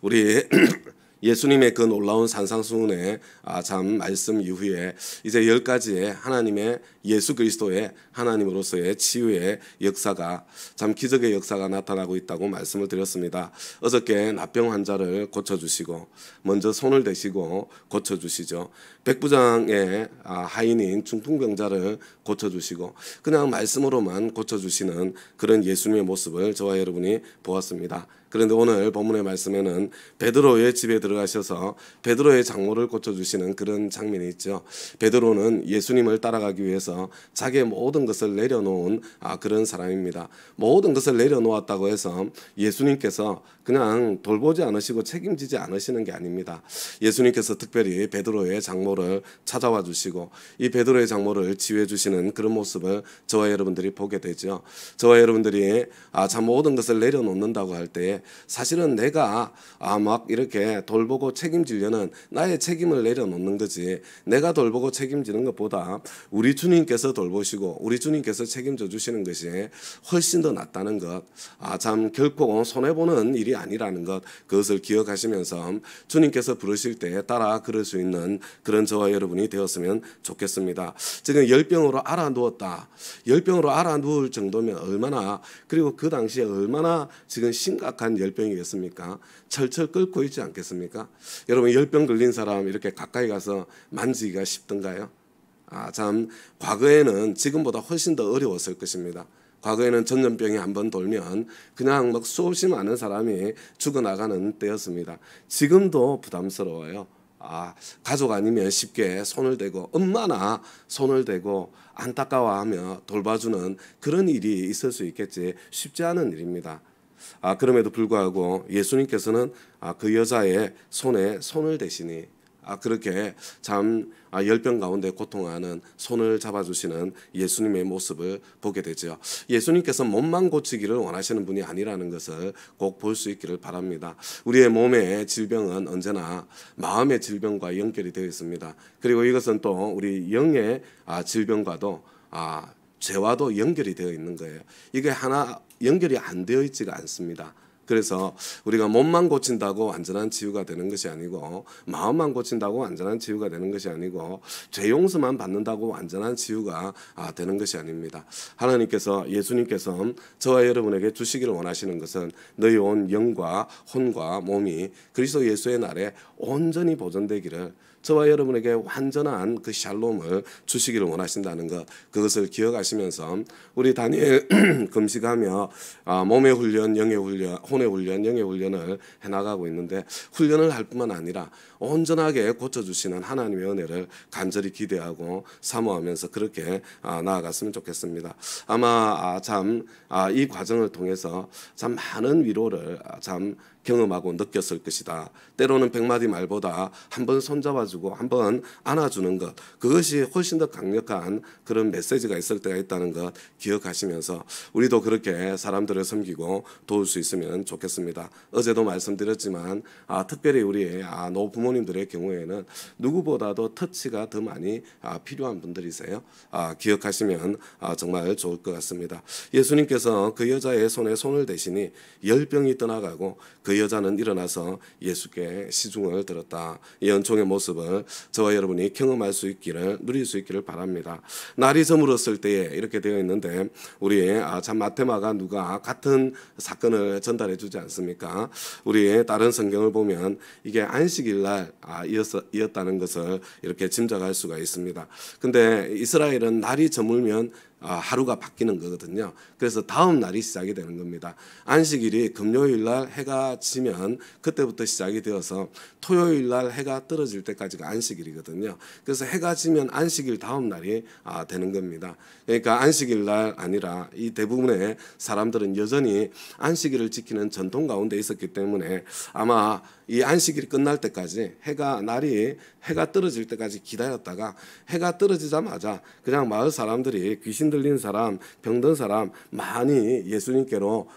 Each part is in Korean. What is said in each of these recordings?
우리 예수님의 그 놀라운 산상수훈의 참 말씀 이후에 이제 10가지의 하나님의 예수 그리스도의 하나님으로서의 치유의 역사가 참 기적의 역사가 나타나고 있다고 말씀을 드렸습니다. 어저께 납병 환자를 고쳐주시고 먼저 손을 대시고 고쳐주시죠. 백부장의 하인인 중풍병자를 고쳐주시고 그냥 말씀으로만 고쳐주시는 그런 예수님의 모습을 저와 여러분이 보았습니다. 그런데 오늘 본문의 말씀에는 베드로의 집에 들어가셔서 베드로의 장모를 고쳐주시는 그런 장면이 있죠. 베드로는 예수님을 따라가기 위해서 자기의 모든 것을 내려놓은 그런 사람입니다. 모든 것을 내려놓았다고 해서 예수님께서 그냥 돌보지 않으시고 책임지지 않으시는 게 아닙니다. 예수님께서 특별히 베드로의 장모를 찾아와 주시고 이 베드로의 장모를 치유해 주시는 그런 모습을 저와 여러분들이 보게 되죠. 저와 여러분들이 참 모든 것을 내려놓는다고 할 때 사실은 내가 막 이렇게 돌보고 책임지려는 나의 책임을 내려놓는 거지, 내가 돌보고 책임지는 것보다 우리 주님께서 돌보시고 우리 주님께서 책임져 주시는 것이 훨씬 더 낫다는 것, 참 결코 손해보는 일이 아니라는 것, 그것을 기억하시면서 주님께서 부르실 때 따라 걸을 수 있는 그런 저와 여러분이 되었으면 좋겠습니다. 지금 열병으로 알아누웠다. 열병으로 알아누울 정도면 얼마나, 그리고 그 당시에 얼마나 지금 심각한 열병이겠습니까? 철철 끓고 있지 않겠습니까? 여러분, 열병 걸린 사람 이렇게 가까이 가서 만지기가 쉽던가요? 참 과거에는 지금보다 훨씬 더 어려웠을 것입니다. 과거에는 전염병이 한번 돌면 그냥 막 수없이 많은 사람이 죽어나가는 때였습니다. 지금도 부담스러워요. 가족 아니면 쉽게 손을 대고 엄마나 손을 대고 안타까워하며 돌봐주는 그런 일이 있을 수 있겠지 쉽지 않은 일입니다. 그럼에도 불구하고 예수님께서는 그 여자의 손에 손을 대시니 그렇게 참 열병 가운데 고통하는 손을 잡아주시는 예수님의 모습을 보게 되죠. 예수님께서 몸만 고치기를 원하시는 분이 아니라는 것을 꼭 볼 수 있기를 바랍니다. 우리의 몸의 질병은 언제나 마음의 질병과 연결이 되어 있습니다. 그리고 이것은 또 우리 영의 질병과도 죄와도 연결이 되어 있는 거예요. 이게 하나 연결이 안 되어 있지가 않습니다. 그래서 우리가 몸만 고친다고 완전한 치유가 되는 것이 아니고, 마음만 고친다고 완전한 치유가 되는 것이 아니고, 죄 용서만 받는다고 완전한 치유가 되는 것이 아닙니다. 하나님께서, 예수님께서 저와 여러분에게 주시기를 원하시는 것은 너희 온 영과 혼과 몸이 그리스도 예수의 날에 온전히 보존되기를, 저와 여러분에게 완전한 그 샬롬을 주시기를 원하신다는 것, 그것을 기억하시면서 우리 다니엘 금식하며 몸의 훈련, 영의 훈련, 혼의 훈련, 영의 훈련을 해나가고 있는데, 훈련을 할 뿐만 아니라 온전하게 고쳐주시는 하나님의 은혜를 간절히 기대하고 사모하면서 그렇게 나아갔으면 좋겠습니다. 아마 참 이 과정을 통해서 참 많은 위로를 참 경험하고 느꼈을 것이다. 때로는 100마디 말보다 한번 손잡아주고 한번 안아주는 것, 그것이 훨씬 더 강력한 그런 메시지가 있을 때가 있다는 것 기억하시면서 우리도 그렇게 사람들을 섬기고 도울 수 있으면 좋겠습니다. 어제도 말씀드렸지만 특별히 우리 노부모님들의 경우에는 누구보다도 터치가 더 많이 필요한 분들이세요. 기억하시면 정말 좋을 것 같습니다. 예수님께서 그 여자의 손에 손을 대시니 열병이 떠나가고 그 여자는 일어나서 예수께 시중을 들었다. 이 은총의 모습을 저와 여러분이 경험할 수 있기를, 누릴 수 있기를 바랍니다. 날이 저물었을 때에 이렇게 되어 있는데, 우리 참 마테마가 누가 같은 사건을 전달해 주지 않습니까? 우리 다른 성경을 보면 이게 안식일 날 이었다는 것을 이렇게 짐작할 수가 있습니다. 근데 이스라엘은 날이 저물면 하루가 바뀌는 거거든요. 그래서 다음 날이 시작이 되는 겁니다. 안식일이 금요일 날 해가 지면 그때부터 시작이 되어서 토요일 날 해가 떨어질 때까지가 안식일이거든요. 그래서 해가 지면 안식일 다음 날이 되는 겁니다. 그러니까 안식일 날 아니라 이 대부분의 사람들은 여전히 안식일을 지키는 전통 가운데 있었기 때문에 아마 이 안식일이 끝날 때까지 해가 떨어질 때까지 기다렸다가 해가 떨어지자마자 그냥 마을 사람들이 귀신 들린 사람, 병든 사람 많이 예수님께로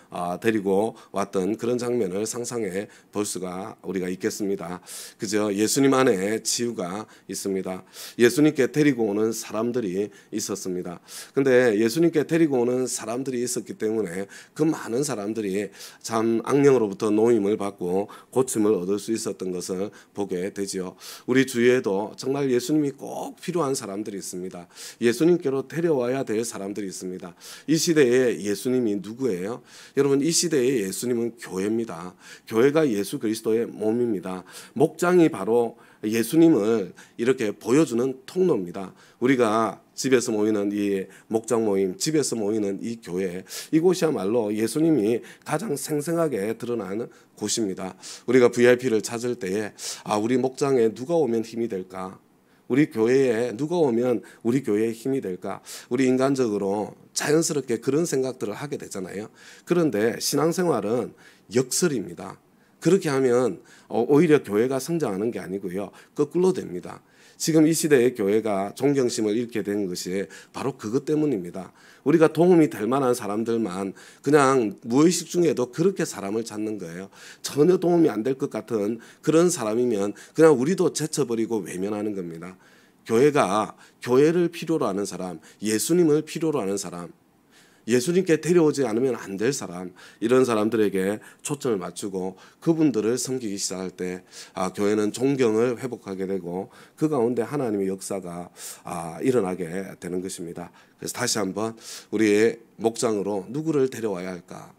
데리고 왔던 그런 장면을 상상해 볼 수가 우리가 있겠습니다. 그죠? 예수님 안에 치유가 있습니다. 예수님께 데리고 오는 사람들이 있었습니다. 근데 예수님께 데리고 오는 사람들이 있었기 때문에 그 많은 사람들이 참 악령으로부터 노임을 받고 고침을 얻을 수 있었던 것을 보게 되지요. 우리 주위에도 정말 예수님이 꼭 필요한 사람들이 있습니다. 예수님께로 데려와야 될 사람들이 있습니다. 이 시대에 예수님이 누구예요? 여러분, 이 시대의 예수님은 교회입니다. 교회가 예수 그리스도의 몸입니다. 목장이 바로 예수님을 이렇게 보여주는 통로입니다. 우리가 집에서 모이는 이 목장 모임, 집에서 모이는 이 교회, 이곳이야말로 예수님이 가장 생생하게 드러나는 곳입니다. 우리가 VIP를 찾을 때에 우리 목장에 누가 오면 힘이 될까? 우리 교회에 누가 오면 우리 교회에 힘이 될까? 우리 인간적으로 자연스럽게 그런 생각들을 하게 되잖아요. 그런데 신앙생활은 역설입니다. 그렇게 하면 오히려 교회가 성장하는 게 아니고요, 거꾸로 됩니다. 지금 이 시대의 교회가 존경심을 잃게 된 것이 바로 그것 때문입니다. 우리가 도움이 될 만한 사람들만 그냥 무의식 중에도 그렇게 사람을 찾는 거예요. 전혀 도움이 안 될 것 같은 그런 사람이면 그냥 우리도 제쳐버리고 외면하는 겁니다. 교회가 교회를 필요로 하는 사람, 예수님을 필요로 하는 사람, 예수님께 데려오지 않으면 안 될 사람, 이런 사람들에게 초점을 맞추고 그분들을 섬기기 시작할 때 교회는 존경을 회복하게 되고 그 가운데 하나님의 역사가 일어나게 되는 것입니다. 그래서 다시 한번 우리의 목장으로 누구를 데려와야 할까?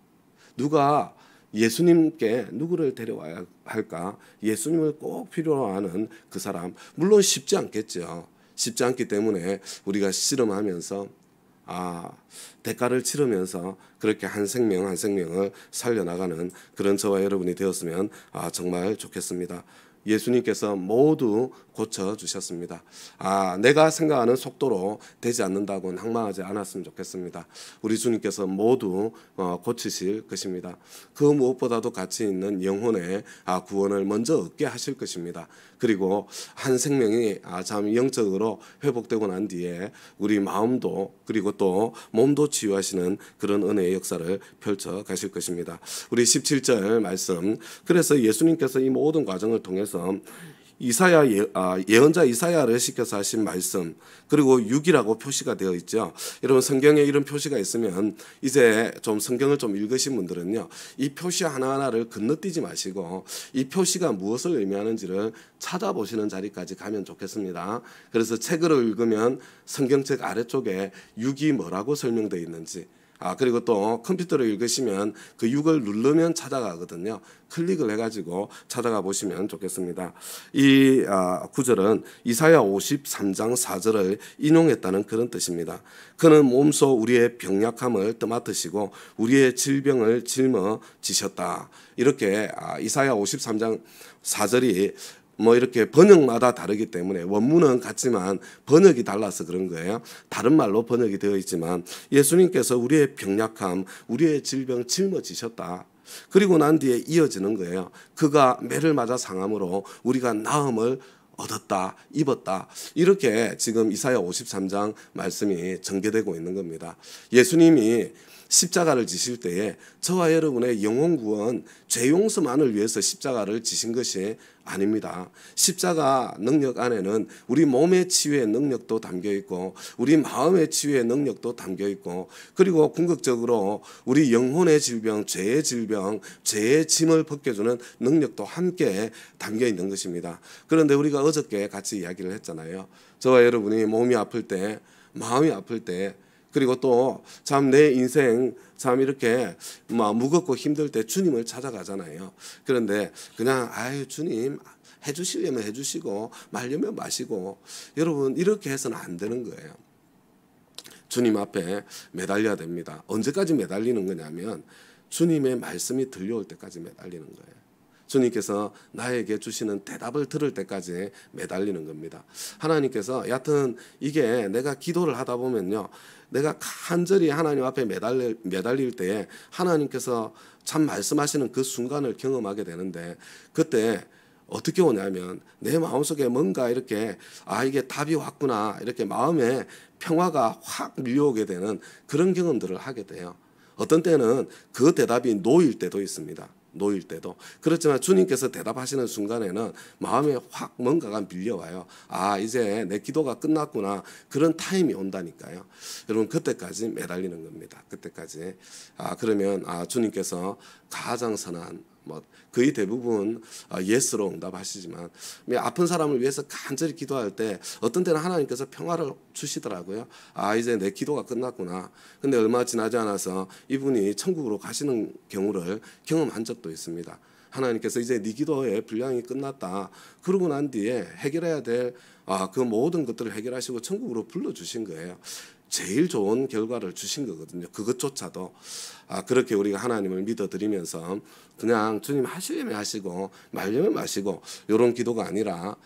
누가 예수님께 누구를 데려와야 할까? 예수님을 꼭 필요로 하는 그 사람. 물론 쉽지 않겠죠. 쉽지 않기 때문에 우리가 씨름하면서 대가를 치르면서 그렇게 한 생명 한 생명을 살려나가는 그런 저와 여러분이 되었으면 정말 좋겠습니다. 예수님께서 모두 고쳐주셨습니다. 내가 생각하는 속도로 되지 않는다고 낭만하지 않았으면 좋겠습니다. 우리 주님께서 모두 고치실 것입니다. 그 무엇보다도 가치 있는 영혼의 구원을 먼저 얻게 하실 것입니다. 그리고 한 생명이 참 영적으로 회복되고 난 뒤에 우리 마음도 그리고 또 몸도 치유하시는 그런 은혜의 역사를 펼쳐 가실 것입니다. 우리 17절 말씀, 그래서 예수님께서 이 모든 과정을 통해서 이사야 예언자 이사야를 시켜서 하신 말씀, 그리고 6이라고 표시가 되어 있죠. 여러분, 성경에 이런 표시가 있으면 이제 좀 성경을 좀 읽으신 분들은요, 이 표시 하나하나를 건너뛰지 마시고 이 표시가 무엇을 의미하는지를 찾아보시는 자리까지 가면 좋겠습니다. 그래서 책을 읽으면 성경책 아래쪽에 6이 뭐라고 설명되어 있는지, 그리고 또 컴퓨터를 읽으시면 그 6을 누르면 찾아가거든요. 클릭을 해가지고 찾아가 보시면 좋겠습니다. 이 구절은 이사야 53장 4절을 인용했다는 그런 뜻입니다. 그는 몸소 우리의 병약함을 떠맡으시고 우리의 질병을 짊어지셨다. 이렇게 이사야 53장 4절이 이렇게 번역마다 다르기 때문에 원문은 같지만 번역이 달라서 그런 거예요. 다른 말로 번역이 되어 있지만 예수님께서 우리의 병약함, 우리의 질병 짊어지셨다. 그리고 난 뒤에 이어지는 거예요. 그가 매를 맞아 상함으로 우리가 나음을 얻었다, 입었다. 이렇게 지금 이사야 53장 말씀이 전개되고 있는 겁니다. 예수님이 십자가를 지실 때에 저와 여러분의 영혼 구원, 죄 용서만을 위해서 십자가를 지신 것이 아닙니다. 십자가 능력 안에는 우리 몸의 치유의 능력도 담겨 있고 우리 마음의 치유의 능력도 담겨 있고, 그리고 궁극적으로 우리 영혼의 질병, 죄의 질병, 죄의 짐을 벗겨주는 능력도 함께 담겨 있는 것입니다. 그런데 우리가 어저께 같이 이야기를 했잖아요. 저와 여러분이 몸이 아플 때, 마음이 아플 때, 그리고 또 참 내 인생 참 이렇게 무겁고 힘들 때 주님을 찾아가잖아요. 그런데 그냥 주님 해주시려면 해주시고 말려면 마시고, 여러분 이렇게 해서는 안 되는 거예요. 주님 앞에 매달려야 됩니다. 언제까지 매달리는 거냐면 주님의 말씀이 들려올 때까지 매달리는 거예요. 주님께서 나에게 주시는 대답을 들을 때까지 매달리는 겁니다. 하나님께서 여하튼 이게 내가 기도를 하다 보면요, 내가 간절히 하나님 앞에 매달릴 때에 하나님께서 참 말씀하시는 그 순간을 경험하게 되는데, 그때 어떻게 오냐면 내 마음속에 뭔가 이렇게 이게 답이 왔구나 이렇게 마음에 평화가 확 밀려오게 되는 그런 경험들을 하게 돼요. 어떤 때는 그 대답이 노일 때도 있습니다. 노일 때도. 그렇지만 주님께서 대답하시는 순간에는 마음에 확 뭔가가 밀려와요. 이제 내 기도가 끝났구나. 그런 타임이 온다니까요. 여러분 그때까지 매달리는 겁니다. 그때까지. 그러면 주님께서 가장 선한 거의 대부분 예스로 응답하시지만 아픈 사람을 위해서 간절히 기도할 때 어떤 때는 하나님께서 평화를 주시더라고요. 이제 내 기도가 끝났구나. 근데 얼마 지나지 않아서 이분이 천국으로 가시는 경우를 경험한 적도 있습니다. 하나님께서 이제 네 기도의 분량이 끝났다. 그러고 난 뒤에 해결해야 될 그 모든 것들을 해결하시고 천국으로 불러주신 거예요. 제일 좋은 결과를 주신 거거든요. 그것조차도 그렇게 우리가 하나님을 믿어드리면서 그냥 주님 하시려면 하시고 말려면 마시고 이런 기도가 아니라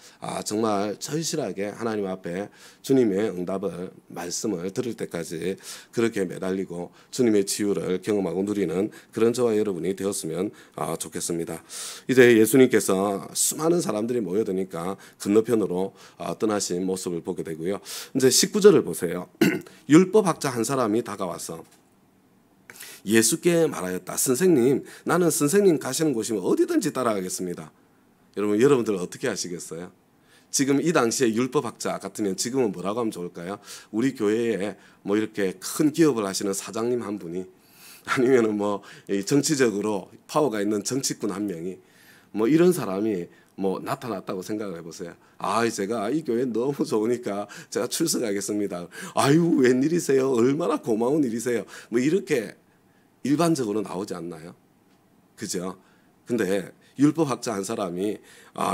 정말 절실하게 하나님 앞에 주님의 응답을 말씀을 들을 때까지 그렇게 매달리고 주님의 치유를 경험하고 누리는 그런 저와 여러분이 되었으면 좋겠습니다. 이제 예수님께서 수많은 사람들이 모여드니까 건너편으로 떠나신 모습을 보게 되고요. 이제 19절을 보세요. 율법학자 한 사람이 다가와서 예수께 말하였다. 선생님, 나는 선생님 가시는 곳이면 어디든지 따라가겠습니다. 여러분들 어떻게 하시겠어요? 지금 이 당시에 율법학자 같으면 지금은 뭐라고 하면 좋을까요? 우리 교회에 이렇게 큰 기업을 하시는 사장님 한 분이 아니면은 정치적으로 파워가 있는 정치꾼 한 명이 이런 사람이 나타났다고 생각을 해보세요. 제가 이 교회 너무 좋으니까 제가 출석하겠습니다. 아유 웬일이세요? 얼마나 고마운 일이세요? 이렇게 일반적으로 나오지 않나요? 그죠? 근데 율법학자 한 사람이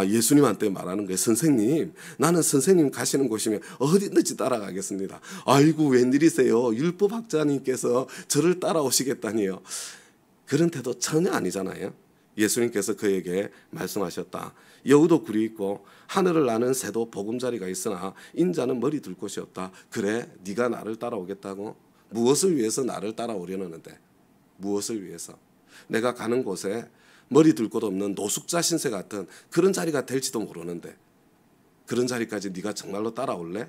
예수님한테 말하는 거예요. 선생님, 나는 선생님 가시는 곳이면 어디든지 따라가겠습니다. 아이고 웬일이세요? 율법학자님께서 저를 따라오시겠다니요. 그런 태도 전혀 아니잖아요. 예수님께서 그에게 말씀하셨다. 여우도 굴이 있고 하늘을 나는 새도 보금자리가 있으나 인자는 머리 둘 곳이 없다. 그래 네가 나를 따라오겠다고? 무엇을 위해서 나를 따라오려는데? 무엇을 위해서? 내가 가는 곳에 머리 둘 곳 없는 노숙자 신세 같은 그런 자리가 될지도 모르는데 그런 자리까지 네가 정말로 따라올래?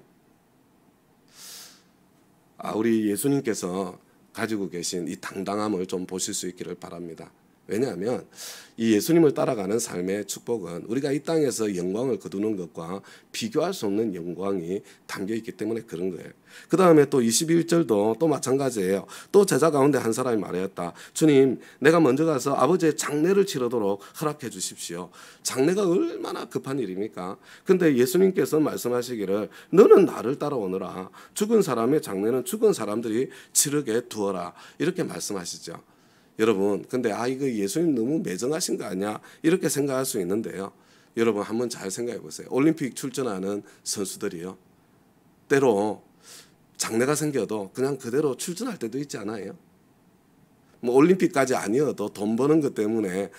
우리 예수님께서 가지고 계신 이 당당함을 좀 보실 수 있기를 바랍니다. 왜냐하면 이 예수님을 따라가는 삶의 축복은 우리가 이 땅에서 영광을 거두는 것과 비교할 수 없는 영광이 담겨있기 때문에 그런 거예요. 그 다음에 또 21절도 또 마찬가지예요. 또 제자 가운데 한 사람이 말했다. 주님, 내가 먼저 가서 아버지의 장례를 치르도록 허락해 주십시오. 장례가 얼마나 급한 일입니까? 근데 예수님께서 말씀하시기를 너는 나를 따라오너라. 죽은 사람의 장례는 죽은 사람들이 치르게 두어라. 이렇게 말씀하시죠. 여러분, 근데 이거 예수님 너무 매정하신 거 아니야? 이렇게 생각할 수 있는데요. 여러분 한번 잘 생각해 보세요. 올림픽 출전하는 선수들이요. 때로 장례가 생겨도 그냥 그대로 출전할 때도 있지 않아요? 올림픽까지 아니어도 돈 버는 것 때문에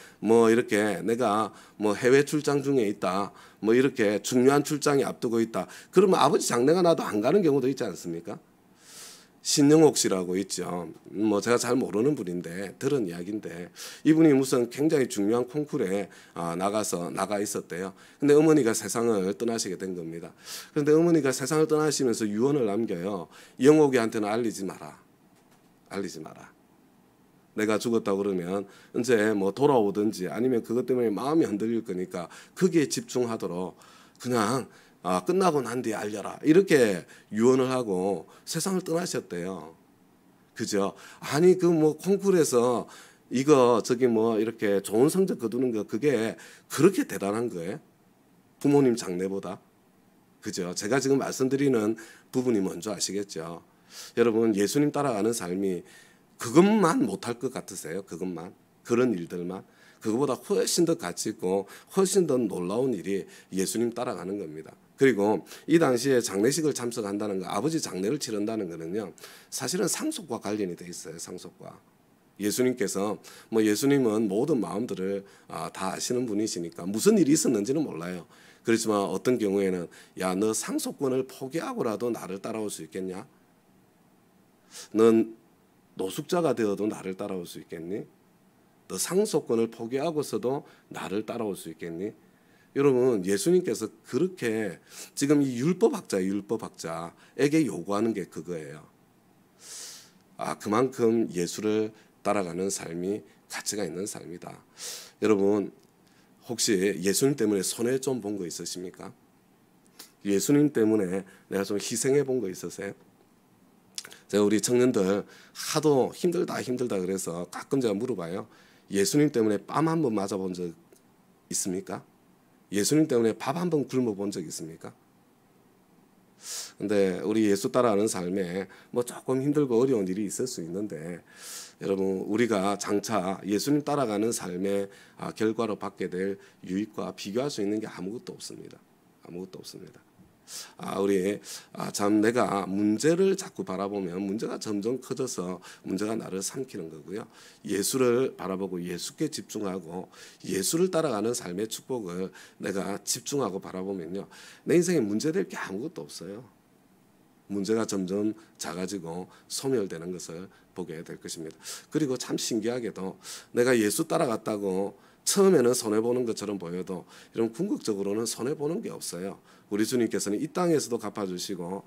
이렇게 내가 해외 출장 중에 있다. 이렇게 중요한 출장이 앞두고 있다. 그러면 아버지 장례가 나도 안 가는 경우도 있지 않습니까? 신영옥 씨라고 있죠. 제가 잘 모르는 분인데 들은 이야기인데 이분이 무슨 굉장히 중요한 콩쿠르에 나가 있었대요. 근데 어머니가 세상을 떠나시게 된 겁니다. 그런데 어머니가 세상을 떠나시면서 유언을 남겨요. 영옥이한테는 알리지 마라. 알리지 마라. 내가 죽었다 그러면 이제 돌아오든지 아니면 그것 때문에 마음이 흔들릴 거니까 거기에 집중하도록 그냥 끝나고 난 뒤에 알려라. 이렇게 유언을 하고 세상을 떠나셨대요. 그죠? 아니 콩쿠르에서 이거 이렇게 좋은 성적 거두는 거 그게 그렇게 대단한 거예요? 부모님 장례보다. 그죠? 제가 지금 말씀드리는 부분이 뭔지 아시겠죠? 여러분 예수님 따라가는 삶이 그것만 못할 것 같으세요? 그것만? 그런 일들만? 그거보다 훨씬 더 가치 있고 훨씬 더 놀라운 일이 예수님 따라가는 겁니다. 그리고 이 당시에 장례식을 참석한다는 거, 아버지 장례를 치른다는 거는요, 사실은 상속과 관련이 돼 있어요. 상속과. 예수님께서 예수님은 모든 마음들을 다 아시는 분이시니까 무슨 일이 있었는지는 몰라요. 그렇지만 어떤 경우에는 야, 너 상속권을 포기하고라도 나를 따라올 수 있겠냐? 넌 노숙자가 되어도 나를 따라올 수 있겠니? 너 상속권을 포기하고서도 나를 따라올 수 있겠니? 여러분 예수님께서 그렇게 지금 이 율법학자에게 요구하는 게 그거예요. 그만큼 예수를 따라가는 삶이 가치가 있는 삶이다. 여러분 혹시 예수님 때문에 손해 좀 본 거 있으십니까? 예수님 때문에 내가 좀 희생해 본 거 있으세요? 제가 우리 청년들 하도 힘들다 그래서 가끔 제가 물어봐요. 예수님 때문에 뺨 한 번 맞아본 적 있습니까? 예수님 때문에 밥 한 번 굶어 본 적 있습니까? 근데 우리 예수 따라하는 삶에 뭐 조금 힘들고 어려운 일이 있을 수 있는데 여러분 우리가 장차 예수님 따라가는 삶의 결과로 받게 될 유익과 비교할 수 있는 게 아무것도 없습니다. 아무것도 없습니다. 우리 참 내가 문제를 자꾸 바라보면 문제가 점점 커져서 문제가 나를 삼키는 거고요. 예수를 바라보고 예수께 집중하고 예수를 따라가는 삶의 축복을 내가 집중하고 바라보면요. 내 인생에 문제될 게 아무것도 없어요. 문제가 점점 작아지고 소멸되는 것을 보게 될 것입니다. 그리고 참 신기하게도 내가 예수 따라갔다고 처음에는 손해보는 것처럼 보여도 이런 궁극적으로는 손해보는 게 없어요. 우리 주님께서는 이 땅에서도 갚아주시고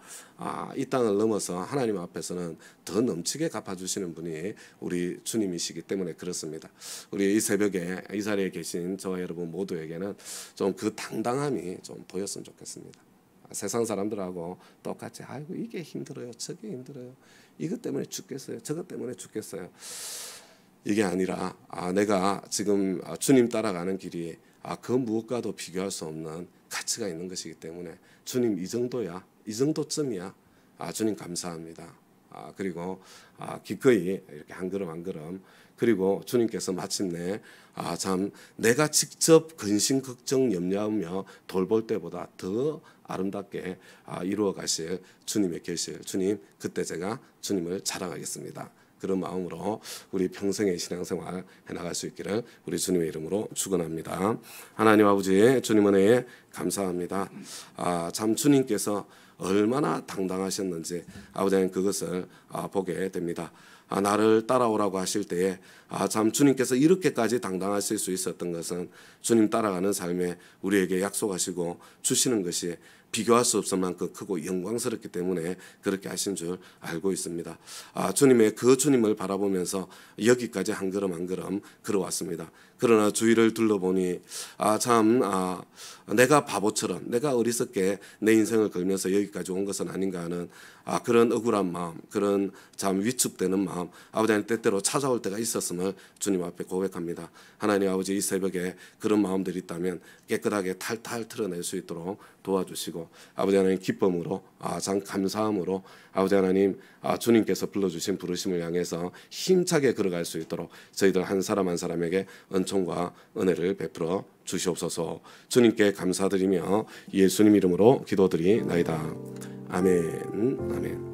이 땅을 넘어서 하나님 앞에서는 더 넘치게 갚아주시는 분이 우리 주님이시기 때문에 그렇습니다. 우리 이 새벽에 이 자리에 계신 저와 여러분 모두에게는 좀 그 당당함이 좀 보였으면 좋겠습니다. 세상 사람들하고 똑같이 아이고 이게 힘들어요, 저게 힘들어요, 이것 때문에 죽겠어요, 저것 때문에 죽겠어요. 이게 아니라 내가 지금 주님 따라가는 길이 그 무엇과도 비교할 수 없는 가치가 있는 것이기 때문에 주님 이 정도야, 이 정도쯤이야. 주님 감사합니다. 그리고 기꺼이 이렇게 한 걸음 한 걸음 그리고 주님께서 마침내 참 내가 직접 근심 걱정 염려하며 돌볼 때보다 더 아름답게 이루어 가실 주님의 계실 주님 그때 제가 주님을 자랑하겠습니다. 그런 마음으로 우리 평생의 신앙생활 해나갈 수 있기를 우리 주님의 이름으로 축원합니다. 하나님 아버지 주님 은혜에 감사합니다. 참 주님께서 얼마나 당당하셨는지 아버지 하나님 그것을 보게 됩니다. 나를 따라오라고 하실 때에 참 주님께서 이렇게까지 당당하실 수 있었던 것은 주님 따라가는 삶에 우리에게 약속하시고 주시는 것이 비교할 수 없을 만큼 크고 영광스럽기 때문에 그렇게 하신 줄 알고 있습니다. 주님의 그 주님을 바라보면서 여기까지 한 걸음 한 걸음 걸어왔습니다. 그러나 주위를 둘러보니 참 내가 바보처럼 내가 어리석게 내 인생을 걸면서 여기까지 온 것은 아닌가 하는 그런 억울한 마음, 그런 참 위축되는 마음 아버지 하나님 때때로 찾아올 때가 있었음을 주님 앞에 고백합니다. 하나님 아버지 이 새벽에 그런 마음들이 있다면 깨끗하게 탈탈 털어낼 수 있도록 도와주시고 아버지 하나님 기쁨으로 참 감사함으로 아버지 하나님 주님께서 불러주신 부르심을 향해서 힘차게 걸어갈 수 있도록 저희들 한 사람 한 사람에게 은총과 은혜를 베풀어 주시옵소서. 주님께 감사드리며 예수님 이름으로 기도드리나이다. 아멘. 아멘.